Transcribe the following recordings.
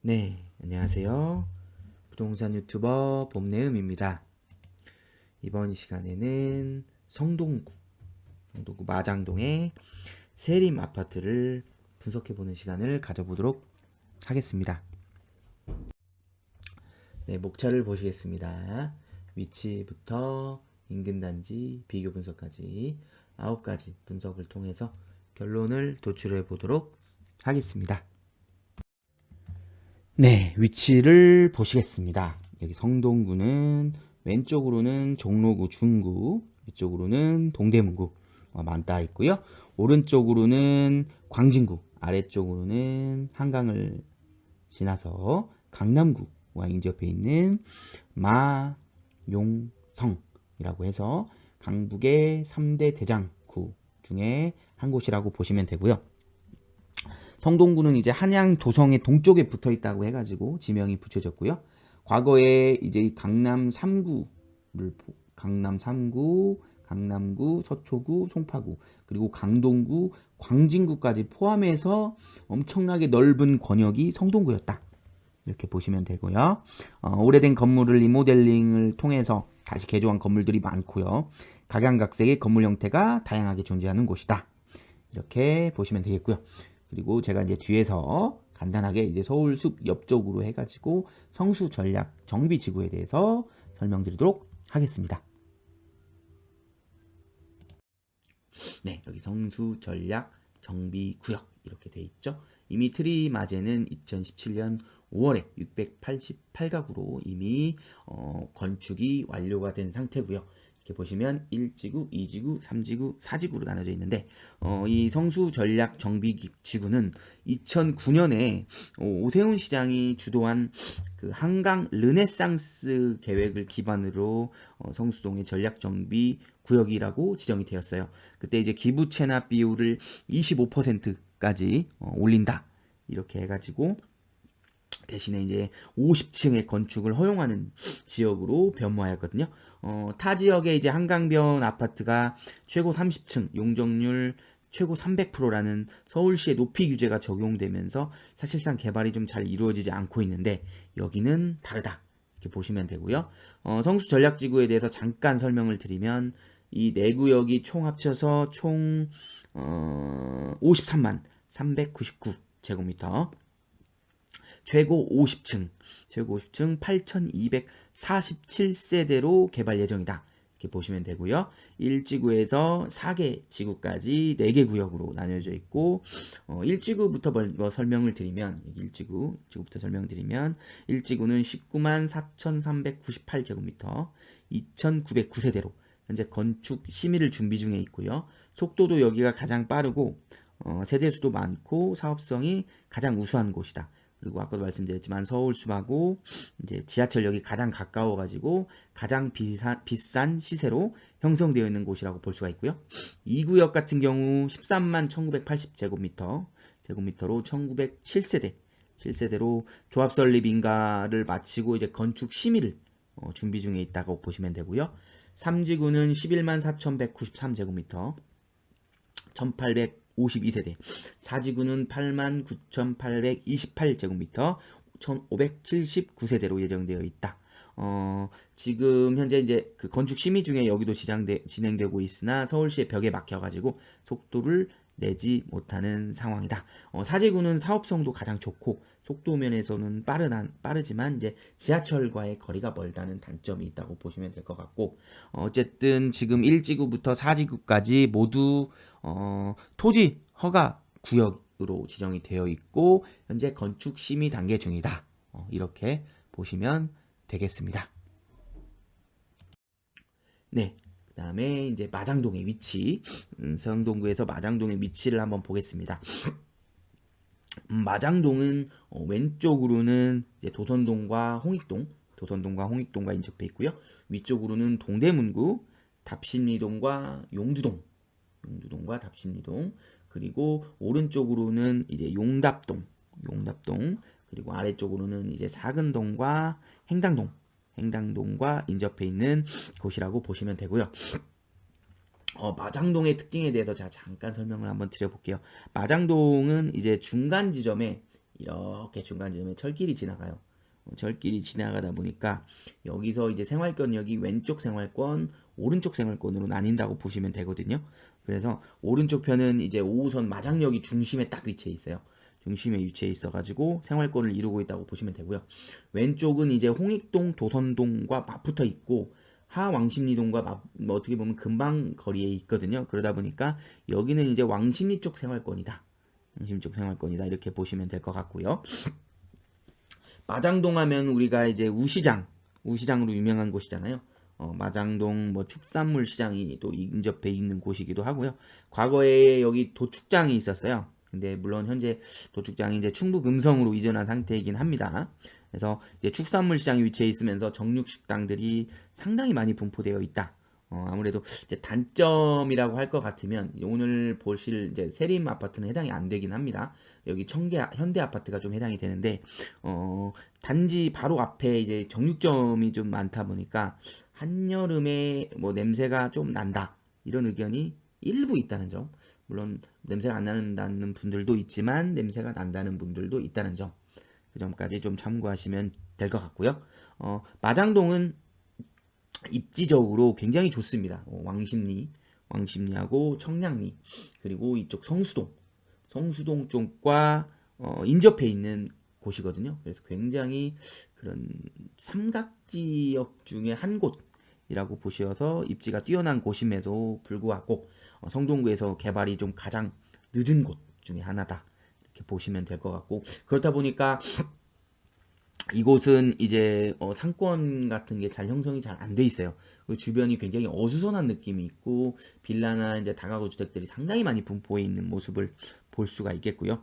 네, 안녕하세요. 부동산 유튜버 봄내음입니다. 이번 시간에는 성동구 마장동의 세림 아파트를 분석해보는 시간을 가져보도록 하겠습니다. 네, 목차를 보시겠습니다. 위치부터 인근 단지, 비교 분석까지 9가지 분석을 통해서 결론을 도출해 보도록 하겠습니다. 네, 위치를 보시겠습니다. 여기 성동구는 왼쪽으로는 종로구 중구, 위쪽으로는 동대문구 만따 있고요. 오른쪽으로는 광진구, 아래쪽으로는 한강을 지나서 강남구와 인접해 있는 마용성이라고 해서 강북의 3대 대장구 중에 한 곳이라고 보시면 되고요. 성동구는 이제 한양 도성의 동쪽에 붙어 있다고 해가지고 지명이 붙여졌고요. 과거에 이제 강남 3구를 강남 3구, 강남구, 서초구, 송파구, 그리고 강동구, 광진구까지 포함해서 엄청나게 넓은 권역이 성동구였다. 이렇게 보시면 되고요. 오래된 건물을 리모델링을 통해서 다시 개조한 건물들이 많고요. 각양각색의 건물 형태가 다양하게 존재하는 곳이다. 이렇게 보시면 되겠고요. 그리고 제가 이제 뒤에서 간단하게 이제 서울숲 옆쪽으로 해가지고 성수 전략 정비 지구에 대해서 설명드리도록 하겠습니다. 네, 여기 성수 전략 정비 구역 이렇게 돼 있죠. 이미 트리마제는 2017년 5월에 688가구로 이미 건축이 완료가 된 상태고요. 이렇게 보시면 1지구, 2지구, 3지구, 4지구로 나눠져 있는데 이 성수 전략 정비 지구는 2009년에 오세훈 시장이 주도한 그 한강 르네상스 계획을 기반으로 성수동의 전략 정비 구역이라고 지정이 되었어요. 그때 이제 기부 체납 비율을 25%까지 올린다. 이렇게 해가지고 대신에 이제 50층의 건축을 허용하는 지역으로 변모하였거든요. 타 지역의 이제 한강변 아파트가 최고 30층, 용적률 최고 300%라는 서울시의 높이 규제가 적용되면서 사실상 개발이 좀 잘 이루어지지 않고 있는데 여기는 다르다. 이렇게 보시면 되고요. 성수 전략지구에 대해서 잠깐 설명을 드리면 이 네 구역이 총 합쳐서 총 53만 399 제곱미터, 최고 50층 8,247세대로 개발 예정이다. 이렇게 보시면 되고요. 1지구에서 4개 지구까지 4개 구역으로 나뉘어져 있고 1지구부터 설명을 드리면 1지구부터 설명드리면 1지구는 19만 4,398제곱미터 2,909세대로 현재 건축 심의를 준비 중에 있고요. 속도도 여기가 가장 빠르고 세대수도 많고 사업성이 가장 우수한 곳이다. 그리고 아까도 말씀드렸지만 서울숲하고 이제 지하철역이 가장 가까워가지고 가장 비싼 시세로 형성되어 있는 곳이라고 볼 수가 있고요. 2구역 같은 경우 13만 1980제곱미터로 1907세대, 7세대로 조합 설립 인가를 마치고 이제 건축 심의를 준비 중에 있다고 보시면 되고요. 3지구는 11만 4193제곱미터, 1852세대, 4지구는 89,828제곱미터, 1579세대로 예정되어 있다. 지금 현재 이제 그 건축 심의 중에 여기도 진행되고 있으나 서울시의 벽에 막혀가지고 속도를 내지 못하는 상황이다. 사지구는 사업성도 가장 좋고 속도 면에서는 빠르지만 이제 지하철과의 거리가 멀다는 단점이 있다고 보시면 될 것 같고 어쨌든 지금 1지구부터 4지구까지 모두 토지 허가 구역으로 지정이 되어 있고 현재 건축 심의 단계 중이다. 이렇게 보시면 되겠습니다. 네. 그 다음에 이제 마장동의 위치, 성동구에서 마장동의 위치를 한번 보겠습니다. 마장동은 왼쪽으로는 이제 도선동과 홍익동과 인접해 있고요. 위쪽으로는 동대문구, 답심리동과 용두동과 답심리동, 그리고 오른쪽으로는 이제 용답동, 그리고 아래쪽으로는 이제 사근동과 행당동과 인접해 있는 곳이라고 보시면 되고요. 마장동의 특징에 대해서 제가 잠깐 설명을 한번 드려볼게요. 마장동은 이제 중간 지점에 이렇게 중간 지점에 철길이 지나가요. 철길이 지나가다 보니까 여기서 이제 생활권역이 왼쪽 생활권, 오른쪽 생활권으로 나뉜다고 보시면 되거든요. 그래서 오른쪽 편은 이제 5호선 마장역이 중심에 딱 위치해 있어요. 중심에 위치해 있어가지고 생활권을 이루고 있다고 보시면 되고요. 왼쪽은 이제 홍익동, 도선동과 맞붙어 있고 하왕십리동과 뭐 어떻게 보면 근방 거리에 있거든요. 그러다 보니까 여기는 이제 왕십리 쪽 생활권이다. 왕십리 쪽 생활권이다. 이렇게 보시면 될 것 같고요. 마장동 하면 우리가 이제 우시장으로 유명한 곳이잖아요. 마장동 뭐 축산물 시장이 또 인접해 있는 곳이기도 하고요. 과거에 여기 도축장이 있었어요. 근데 물론 현재 도축장이 이제 충북 음성으로 이전한 상태이긴 합니다. 그래서 이제 축산물 시장이 위치해 있으면서 정육식당들이 상당히 많이 분포되어 있다. 아무래도 이제 단점이라고 할 것 같으면 오늘 보실 이제 세림 아파트는 해당이 안 되긴 합니다. 여기 청계 현대 아파트가 좀 해당이 되는데 단지 바로 앞에 이제 정육점이 좀 많다 보니까 한여름에 뭐 냄새가 좀 난다 이런 의견이 일부 있다는 점. 물론 냄새가 안 난다는 분들도 있지만 냄새가 난다는 분들도 있다는 점. 그 점까지 좀 참고하시면 될 것 같고요. 마장동은 입지적으로 굉장히 좋습니다. 왕십리하고 청량리 그리고 이쪽 성수동 쪽과 인접해 있는 곳이거든요. 그래서 굉장히 그런 삼각지역 중에 한 곳이라고 보셔서 입지가 뛰어난 곳임에도 불구하고 성동구에서 개발이 좀 가장 늦은 곳 중에 하나다. 이렇게 보시면 될 것 같고 그렇다 보니까 이곳은 이제 상권 같은 게 잘 형성이 잘 안 돼 있어요. 그 주변이 굉장히 어수선한 느낌이 있고 빌라나 이제 다가구 주택들이 상당히 많이 분포해 있는 모습을 볼 수가 있겠고요.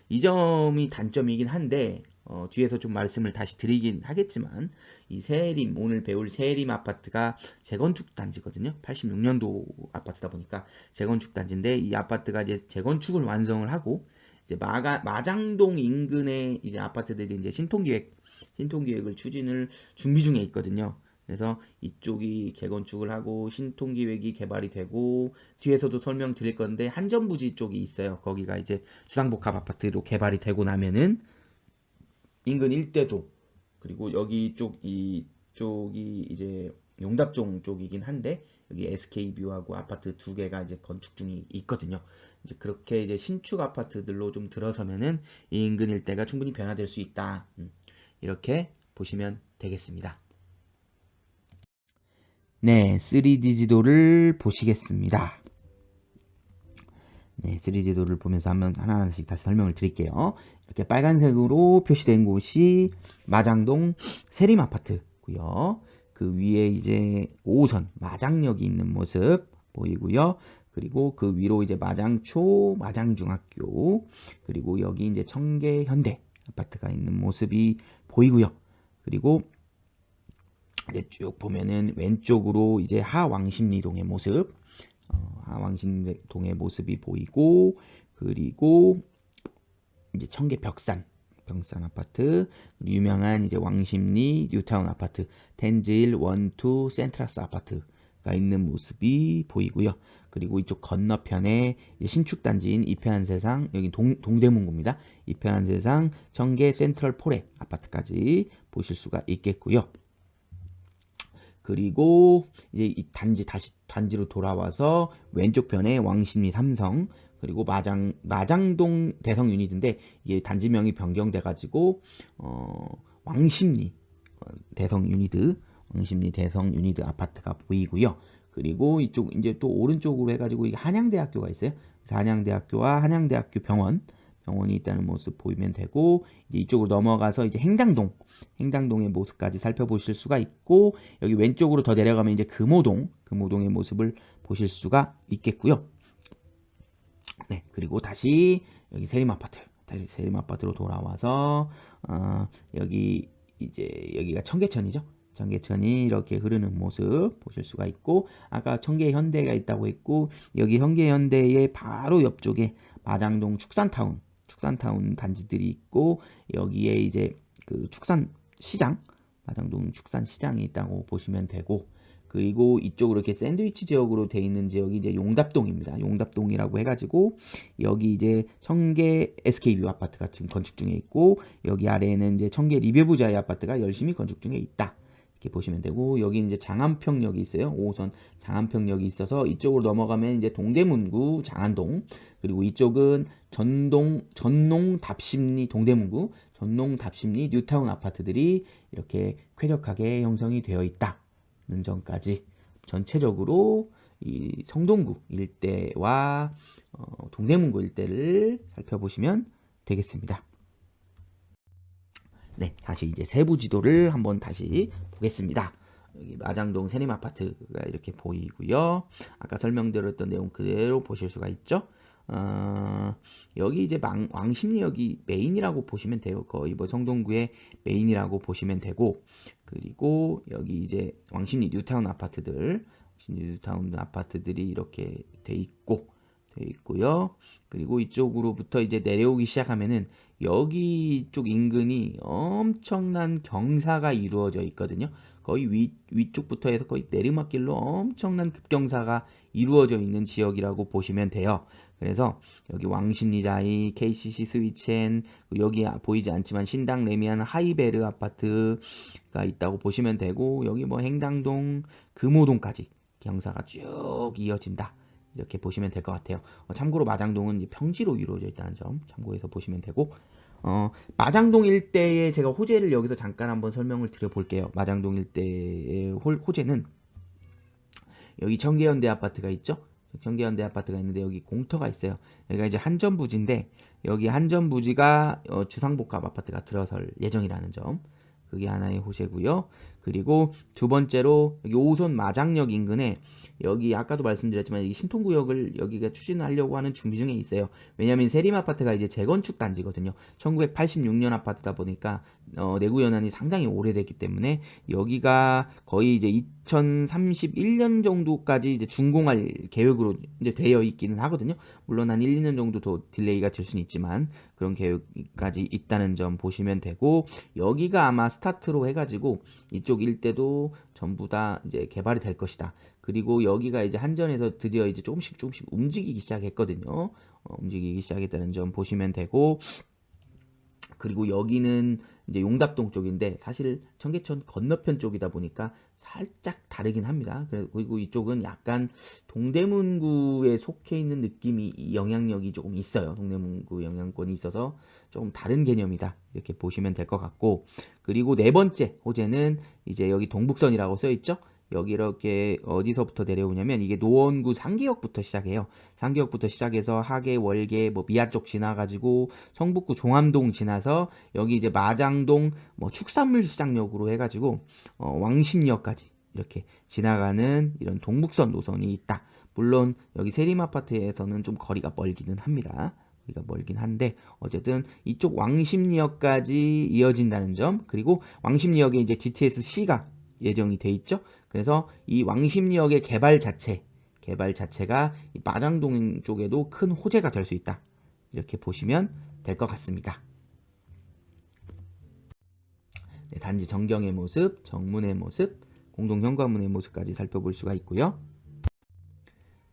이 점이 단점이긴 한데 뒤에서 좀 말씀을 다시 드리긴 하겠지만 이 세림 오늘 배울 세림 아파트가 재건축 단지거든요. 86년도 아파트다 보니까 재건축 단지인데 이 아파트가 이제 재건축을 완성을 하고 이제 마장동 인근의 이제 아파트들이 이제 신통기획을 추진을 준비 중에 있거든요. 그래서 이쪽이 재건축을 하고 신통기획이 개발이 되고 뒤에서도 설명드릴 건데 한전부지 쪽이 있어요. 거기가 이제 주상복합 아파트로 개발이 되고 나면은 인근 일대도 그리고 여기 이쪽이 이제 용답종 쪽이긴 한데 여기 SK뷰하고 아파트 두 개가 이제 건축 중이 있거든요. 이제 그렇게 이제 신축 아파트들로 좀 들어서면은 이 인근 일대가 충분히 변화될 수 있다. 이렇게 보시면 되겠습니다. 네, 3D 지도를 보시겠습니다. 네, 3D 지도를 보면서 한번 하나하나씩 다시 설명을 드릴게요. 이렇게 빨간색으로 표시된 곳이 마장동 세림 아파트고요. 그 위에 이제 5호선 마장역이 있는 모습 보이고요. 그리고 그 위로 이제 마장초, 마장중학교, 그리고 여기 이제 청계 현대 아파트가 있는 모습이 보이고요. 그리고 이제 쭉 보면은 왼쪽으로 이제 하왕십리동의 모습, 하왕십리동의 모습이 보이고, 그리고 이제 청계 병산 아파트, 유명한 이제 왕십리 뉴타운 아파트, 텐즈힐 1, 2 센트라스 아파트가 있는 모습이 보이고요. 그리고 이쪽 건너편에 신축단지인 이평한세상, 여기 동대문구입니다. 이평한세상 청계 센트럴 포레 아파트까지 보실 수가 있겠고요. 그리고 이제 이 단지로 돌아와서 왼쪽 편에 왕십리 삼성, 그리고 마장동 대성 유니드인데 이게 단지명이 변경돼 가지고 왕십리 대성 유니드 아파트가 보이고요. 그리고 이쪽 이제 또 오른쪽으로 해가지고 이게 한양대학교가 있어요. 그래서 한양대학교와 한양대학교 병원이 있다는 모습 보이면 되고 이제 이쪽으로 넘어가서 이제 행당동의 모습까지 살펴보실 수가 있고 여기 왼쪽으로 더 내려가면 이제 금호동의 모습을 보실 수가 있겠고요. 네, 그리고 다시 여기 세림 아파트로 돌아와서 여기가 청계천이죠. 청계천이 이렇게 흐르는 모습 보실 수가 있고 아까 청계현대가 있다고 했고 여기 청계현대의 바로 옆쪽에 마장동 축산타운 단지들이 있고 여기에 이제 그 마장동 축산시장이 있다고 보시면 되고 그리고 이쪽으로 이렇게 샌드위치 지역으로 돼 있는 지역이 이제 용답동입니다. 용답동이라고 해가지고 여기 이제 청계 SK뷰 아파트가 지금 건축 중에 있고 여기 아래에는 이제 청계 리베부자의 아파트가 열심히 건축 중에 있다. 이렇게 보시면 되고 여기 이제 장안평역이 있어요. 5호선 장안평역이 있어서 이쪽으로 넘어가면 이제 동대문구 장안동 그리고 이쪽은 전농 답심리 동대문구 전농 답심리 뉴타운 아파트들이 이렇게 쾌적하게 형성이 되어 있다는 점까지 전체적으로 이 성동구 일대와 동대문구 일대를 살펴보시면 되겠습니다. 네, 다시 이제 세부 지도를 한번 다시 보겠습니다. 여기 마장동 세림 아파트가 이렇게 보이고요. 아까 설명드렸던 내용 그대로 보실 수가 있죠. 여기 이제 왕십리역이 메인이라고 보시면 돼요. 거의 뭐 성동구의 메인이라고 보시면 되고, 그리고 여기 이제 왕십리 뉴타운 아파트들이 이렇게 돼 있고요. 그리고 이쪽으로부터 이제 내려오기 시작하면은 여기 쪽 인근이 엄청난 경사가 이루어져 있거든요. 거의 위쪽부터 해서 거의 내리막길로 엄청난 급경사가 이루어져 있는 지역이라고 보시면 돼요. 그래서 여기 왕십리자이, KCC 스위첸, 여기 보이지 않지만 신당 레미안 하이베르 아파트가 있다고 보시면 되고 여기 뭐 행당동, 금호동까지 경사가 쭉 이어진다. 이렇게 보시면 될 것 같아요. 참고로 마장동은 평지로 이루어져 있다는 점 참고해서 보시면 되고 마장동 일대의 제가 호재를 여기서 잠깐 한번 설명을 드려볼게요. 마장동 일대의 호재는 여기 청계현대 아파트가 있죠. 청계현대 아파트가 있는데 여기 공터가 있어요. 여기가 이제 한전부지인데 여기 한전부지가 주상복합 아파트가 들어설 예정이라는 점 그게 하나의 호재고요. 그리고 두 번째로 여기 5호선 마장역 인근에 여기 아까도 말씀드렸지만 여기 신통구역을 여기가 추진하려고 하는 준비 중에 있어요. 왜냐하면 세림 아파트가 이제 재건축 단지거든요. 1986년 아파트다 보니까 내구 연한이 상당히 오래됐기 때문에 여기가 거의 이제 2031년 정도까지 이제 준공할 계획으로 이제 되어 있기는 하거든요. 물론 한 1, 2년 정도 더 딜레이가 될 수는 있지만 그런 계획까지 있다는 점 보시면 되고 여기가 아마 스타트로 해가지고 이쪽 일대도 전부 다 이제 개발이 될 것이다. 그리고 여기가 이제 한전에서 드디어 이제 조금씩 움직이기 시작했거든요. 움직이기 시작했다는 점 보시면 되고 그리고 여기는 이제 용답동 쪽인데 사실 청계천 건너편 쪽이다 보니까 살짝 다르긴 합니다. 그리고 이쪽은 약간 동대문구에 속해 있는 느낌이 영향력이 조금 있어요. 동대문구 영향권이 있어서 조금 다른 개념이다. 이렇게 보시면 될 것 같고 그리고 네 번째 호재는 이제 여기 동북선이라고 써 있죠. 여기 이렇게 어디서부터 내려오냐면 이게 노원구 상계역부터 시작해요. 상계역부터 시작해서 하계, 월계, 뭐 미아 쪽 지나가지고 성북구 종암동 지나서 여기 이제 마장동 뭐 축산물 시장역으로 해가지고 왕십리역까지 이렇게 지나가는 이런 동북선 노선이 있다. 물론 여기 세림 아파트에서는 좀 거리가 멀기는 합니다. 거리가 멀긴 한데 어쨌든 이쪽 왕십리역까지 이어진다는 점 그리고 왕십리역에 이제 GTS-C가 예정이 돼 있죠. 그래서 이 왕십리역의 개발 자체가 이 마장동 쪽에도 큰 호재가 될 수 있다. 이렇게 보시면 될 것 같습니다. 네, 단지 전경의 모습, 정문의 모습, 공동 현관문의 모습까지 살펴볼 수가 있고요.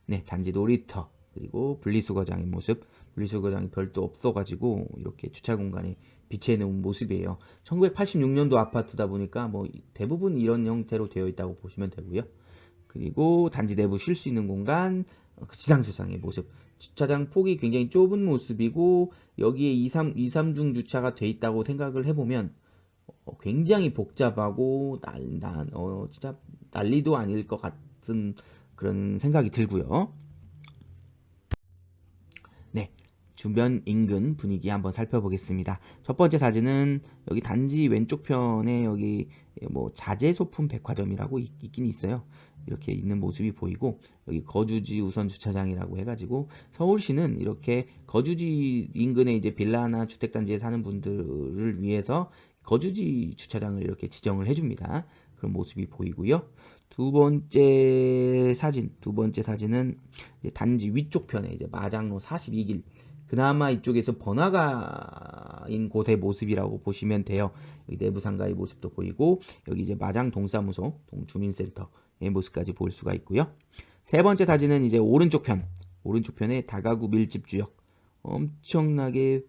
네, 단지 놀이터 그리고 분리수거장의 모습. 분리수거장이 별도 없어가지고 이렇게 주차 공간에 비치해 놓은 모습이에요. 1986년도 아파트다 보니까 뭐 대부분 이런 형태로 되어 있다고 보시면 되고요. 그리고 단지 내부 쉴 수 있는 공간, 지상주차장의 모습. 주차장 폭이 굉장히 좁은 모습이고 여기에 2, 3중 주차가 돼 있다고 생각을 해보면 굉장히 복잡하고 진짜 난리도 아닐 것 같은 그런 생각이 들고요. 네, 주변 인근 분위기 한번 살펴보겠습니다. 첫 번째 사진은 여기 단지 왼쪽 편에 여기 뭐 자재소품 백화점이라고 있긴 있어요. 이렇게 있는 모습이 보이고 여기 거주지 우선 주차장이라고 해가지고 서울시는 이렇게 거주지 인근에 이제 빌라나 주택단지에 사는 분들을 위해서 거주지 주차장을 이렇게 지정을 해줍니다. 그런 모습이 보이고요. 두 번째 사진은 이제 단지 위쪽 편에 이제 마장로 42길 그나마 이쪽에서 번화가인 곳의 모습이라고 보시면 돼요. 여기 내부 상가의 모습도 보이고 여기 이제 마장 동사무소 동주민센터 모습까지 볼 수가 있고요. 세 번째 사진은 이제 오른쪽 편의 다가구 밀집 주역. 엄청나게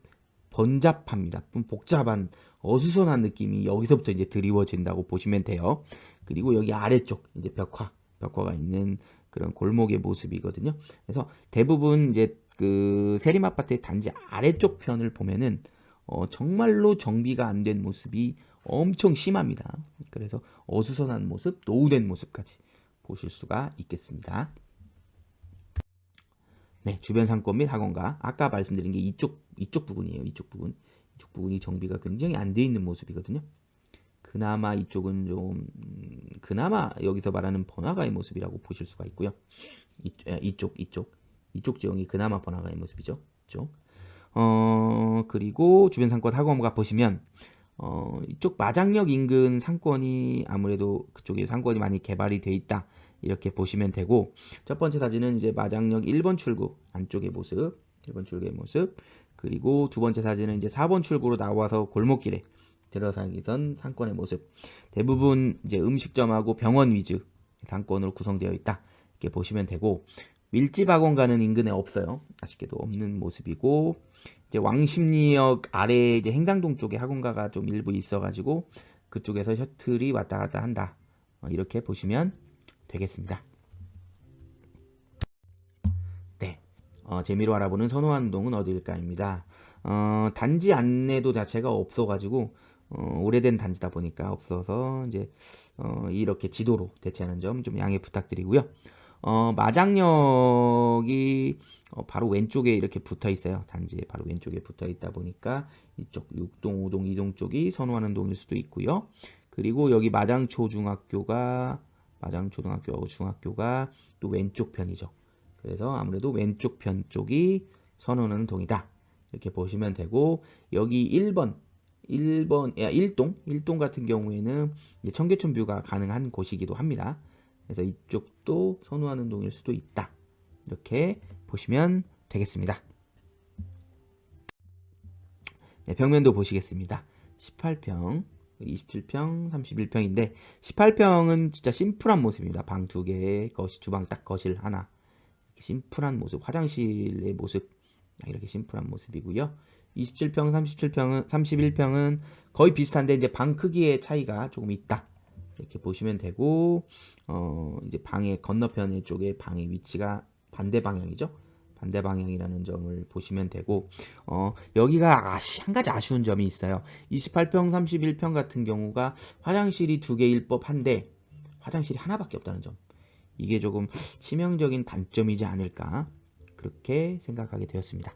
번잡합니다. 좀 복잡한 어수선한 느낌이 여기서부터 이제 드리워진다고 보시면 돼요. 그리고 여기 아래쪽 이제 벽화가 있는 그런 골목의 모습이거든요. 그래서 대부분 이제 그 세림 아파트의 단지 아래쪽 편을 보면은 정말로 정비가 안 된 모습이 엄청 심합니다. 그래서 어수선한 모습, 노후된 모습까지 보실 수가 있겠습니다. 네, 주변 상권 및 학원가. 아까 말씀드린 게 이쪽 부분이에요. 이쪽 부분이 정비가 굉장히 안 돼 있는 모습이거든요. 그나마 이쪽은 좀 그나마 여기서 말하는 번화가의 모습이라고 보실 수가 있고요. 이쪽 지형이 그나마 번화가의 모습이죠. 이쪽. 그리고 주변 상권 학원가 보시면 이쪽 마장역 인근 상권이 아무래도 그쪽에 상권이 많이 개발이 돼 있다. 이렇게 보시면 되고, 첫 번째 사진은 이제 마장역 1번 출구 안쪽의 모습, 1번 출구의 모습. 그리고 두 번째 사진은 이제 4번 출구로 나와서 골목길에 들어서기 전 상권의 모습. 대부분 이제 음식점하고 병원 위주 상권으로 구성되어 있다. 이렇게 보시면 되고, 밀집 학원가는 인근에 없어요. 아쉽게도 없는 모습이고, 이제 왕십리역 아래 이제 행당동 쪽에 학원가가 좀 일부 있어가지고 그쪽에서 셔틀이 왔다 갔다 한다. 이렇게 보시면 되겠습니다. 네, 재미로 알아보는 선호한동은 어디일까입니다. 단지 안내도 자체가 없어가지고 오래된 단지다 보니까 없어서 이제 이렇게 지도로 대체하는 점 좀 양해 부탁드리고요. 마장역이 바로 왼쪽에 이렇게 붙어 있어요. 단지에 바로 왼쪽에 붙어 있다 보니까 이쪽 6동, 5동, 2동 쪽이 선호하는 동일 수도 있고요. 그리고 여기 마장초중학교가 또 왼쪽 편이죠. 그래서 아무래도 왼쪽 편 쪽이 선호하는 동이다. 이렇게 보시면 되고, 여기 1동 같은 경우에는 이제 청계천 뷰가 가능한 곳이기도 합니다. 그래서 이쪽도 선호하는 동일 수도 있다. 이렇게 보시면 되겠습니다. 네, 벽면도 보시겠습니다. 18평, 27평, 31평인데 18평은 진짜 심플한 모습입니다. 방 2개, 주방 딱 거실 하나. 심플한 모습, 화장실의 모습. 이렇게 심플한 모습이고요. 27평, 31평은 거의 비슷한데 이제 방 크기의 차이가 조금 있다. 이렇게 보시면 되고, 이제 방의 건너편 쪽에 방의 위치가 반대 방향이죠. 반대 방향이라는 점을 보시면 되고, 여기가 한 가지 아쉬운 점이 있어요. 28평, 31평 같은 경우가 화장실이 2개일 법한데 화장실이 하나밖에 없다는 점. 이게 조금 치명적인 단점이지 않을까, 그렇게 생각하게 되었습니다.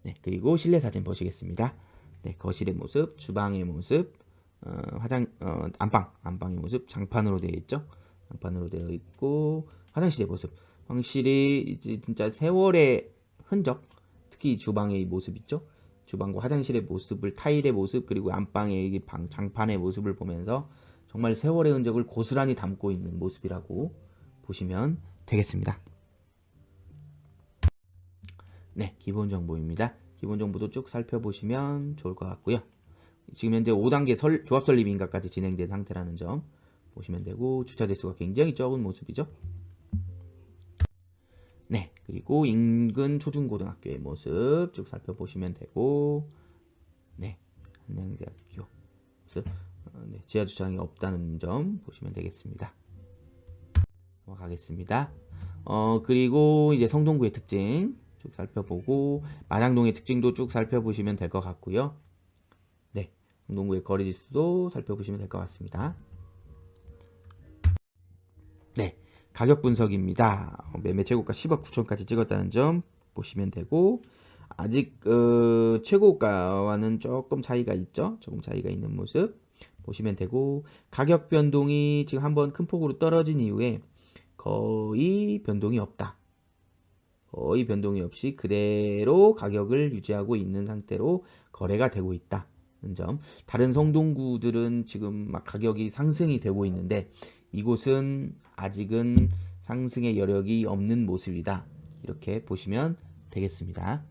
네, 그리고 실내 사진 보시겠습니다. 네, 거실의 모습, 주방의 모습, 안방의 모습, 장판으로 되어 있죠. 장판으로 되어 있고, 화장실의 모습. 확실히 이제 진짜 세월의 흔적, 특히 주방의 모습 있죠. 주방과 화장실의 모습을, 타일의 모습, 그리고 안방의 장판의 모습을 보면서 정말 세월의 흔적을 고스란히 담고 있는 모습이라고 보시면 되겠습니다. 네, 기본 정보입니다. 기본 정보도 쭉 살펴보시면 좋을 것 같고요. 지금 현재 5단계 조합 설립 인가까지 진행된 상태라는 점 보시면 되고, 주차 대수가 굉장히 적은 모습이죠. 네, 그리고 인근 초중고등학교의 모습 쭉 살펴보시면 되고, 네, 한양대학교 모습, 네, 지하 주차장이 없다는 점 보시면 되겠습니다. 넘어가겠습니다. 그리고 이제 성동구의 특징 쭉 살펴보고, 마장동의 특징도 쭉 살펴보시면 될 것 같고요. 네, 성동구의 거리지수도 살펴보시면 될 것 같습니다. 네, 가격 분석입니다. 매매 최고가 10억 9천까지 찍었다는 점 보시면 되고, 아직 최고가와는 조금 차이가 있죠. 조금 차이가 있는 모습 보시면 되고, 가격 변동이 지금 한번 큰 폭으로 떨어진 이후에 거의 변동이 없다. 거의 변동이 없이 그대로 가격을 유지하고 있는 상태로 거래가 되고 있다는 점. 다른 성동구들은 지금 막 가격이 상승이 되고 있는데 이곳은 아직은 상승의 여력이 없는 모습이다. 이렇게 보시면 되겠습니다.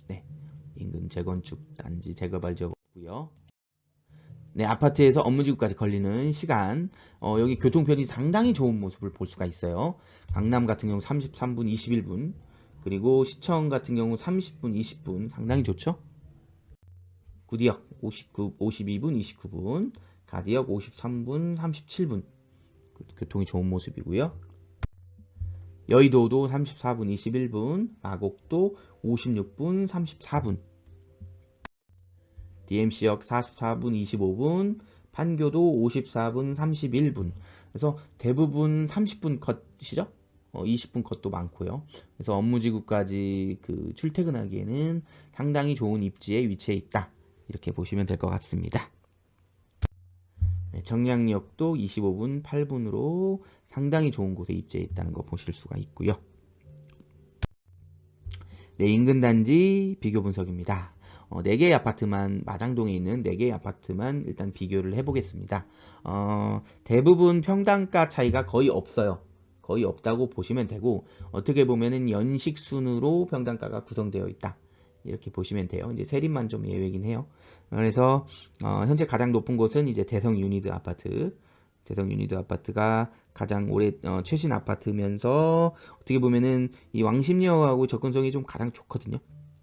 네, 인근 재건축 단지 재개발 지역 없고요. 네, 아파트에서 업무지구까지 걸리는 시간, 여기 교통편이 상당히 좋은 모습을 볼 수가 있어요. 강남 같은 경우 33분 21분, 그리고 시청 같은 경우 30분 20분, 상당히 좋죠. 구디역 52분 29분, 가디역 53분 37분, 교통이 좋은 모습이고요. 여의도도 34분 21분, 마곡도 56분 34분, DMC역 44분 25분, 판교도 54분 31분. 그래서 대부분 30분 컷이죠. 20분 컷도 많고요. 그래서 업무지구까지 출퇴근하기에는 상당히 좋은 입지에 위치해 있다. 이렇게 보시면 될 것 같습니다. 네, 정량역도 25분 8분으로 상당히 좋은 곳에 입지해 있다는 거 보실 수가 있고요. 네, 인근 단지 비교 분석입니다. 4개의 아파트만, 마장동에 있는 4개의 아파트만 일단 비교를 해보겠습니다. 대부분 평당가 차이가 거의 없어요. 거의 없다고 보시면 되고, 어떻게 보면은 연식 순으로 평당가가 구성되어 있다. 이렇게 보시면 돼요. 이제 세림만 좀 예외긴 해요. 그래서 현재 가장 높은 곳은 이제 대성 유니드 아파트. 대성 유니드 아파트가 가장 최신 아파트면서 어떻게 보면은 이 왕십리역하고 접근성이 좀 가장 좋거든요.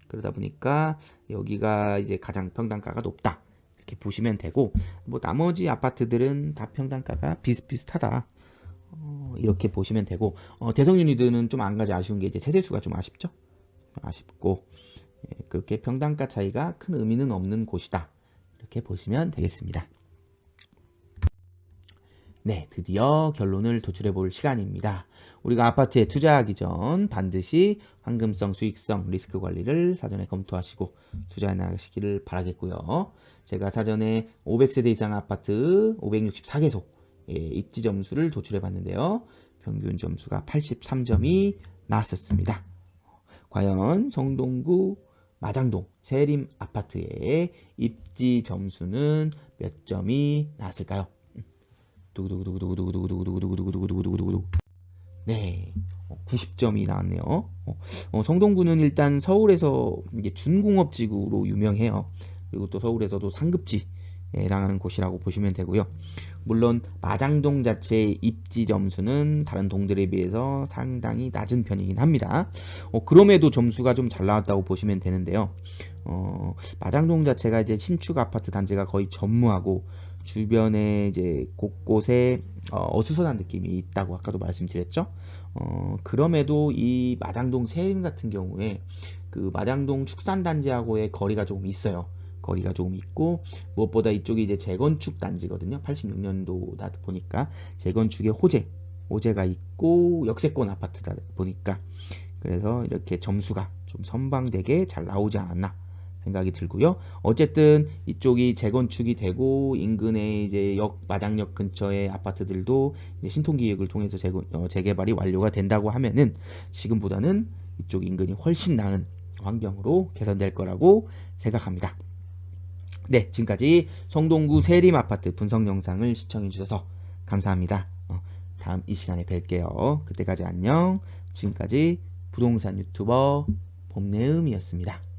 그러다 보니까 여기가 이제 가장 평당가가 높다. 이렇게 보시면 되고, 뭐 나머지 아파트들은 다 평당가가 비슷비슷하다. 이렇게 보시면 되고, 대성 유니드는 좀 안 가지 아쉬운 게 이제 세대수가 좀 아쉽죠. 아쉽고, 그렇게 평당가 차이가 큰 의미는 없는 곳이다. 이렇게 보시면 되겠습니다. 네, 드디어 결론을 도출해 볼 시간입니다. 우리가 아파트에 투자하기 전 반드시 황금성, 수익성, 리스크 관리를 사전에 검토하시고 투자해 나가시기를 바라겠고요. 제가 사전에 500세대 이상 아파트 564개소 입지 점수를 도출해 봤는데요. 평균 점수가 83점이 나왔었습니다. 과연 성동구 마장동 세림 아파트의 입지 점수는 몇 점이 나왔을까요? 두구두구두구두구두구두구두구두구두구두구두구두구두구두구. 네, 90점이 나왔네요. 성동구는 일단 서울에서 이제 준공업지구로 유명해요. 그리고 또 서울에서도 상급지에 해당하는 곳이라고 보시면 되고요. 물론 마장동 자체의 입지 점수는 다른 동들에 비해서 상당히 낮은 편이긴 합니다. 그럼에도 점수가 좀 잘 나왔다고 보시면 되는데요. 마장동 자체가 이제 신축 아파트 단지가 거의 전무하고 주변에 이제 곳곳에 어수선한 느낌이 있다고 아까도 말씀드렸죠. 그럼에도 이 마장동 세림 같은 경우에 그 마장동 축산단지하고의 거리가 조금 있어요. 거리가 조금 있고 무엇보다 이쪽이 이제 재건축 단지거든요. 86년도다 보니까 재건축의 호재가 있고 역세권 아파트다 보니까 그래서 이렇게 점수가 좀 선방되게 잘 나오지 않았나 생각이 들고요. 어쨌든 이쪽이 재건축이 되고 인근에 이제 마장역 근처의 아파트들도 이제 신통기획을 통해서 재개발이 완료가 된다고 하면은 지금보다는 이쪽 인근이 훨씬 나은 환경으로 개선될 거라고 생각합니다. 네, 지금까지 성동구 세림 아파트 분석 영상을 시청해 주셔서 감사합니다. 다음 이 시간에 뵐게요. 그때까지 안녕. 지금까지 부동산 유튜버 봄내음이었습니다.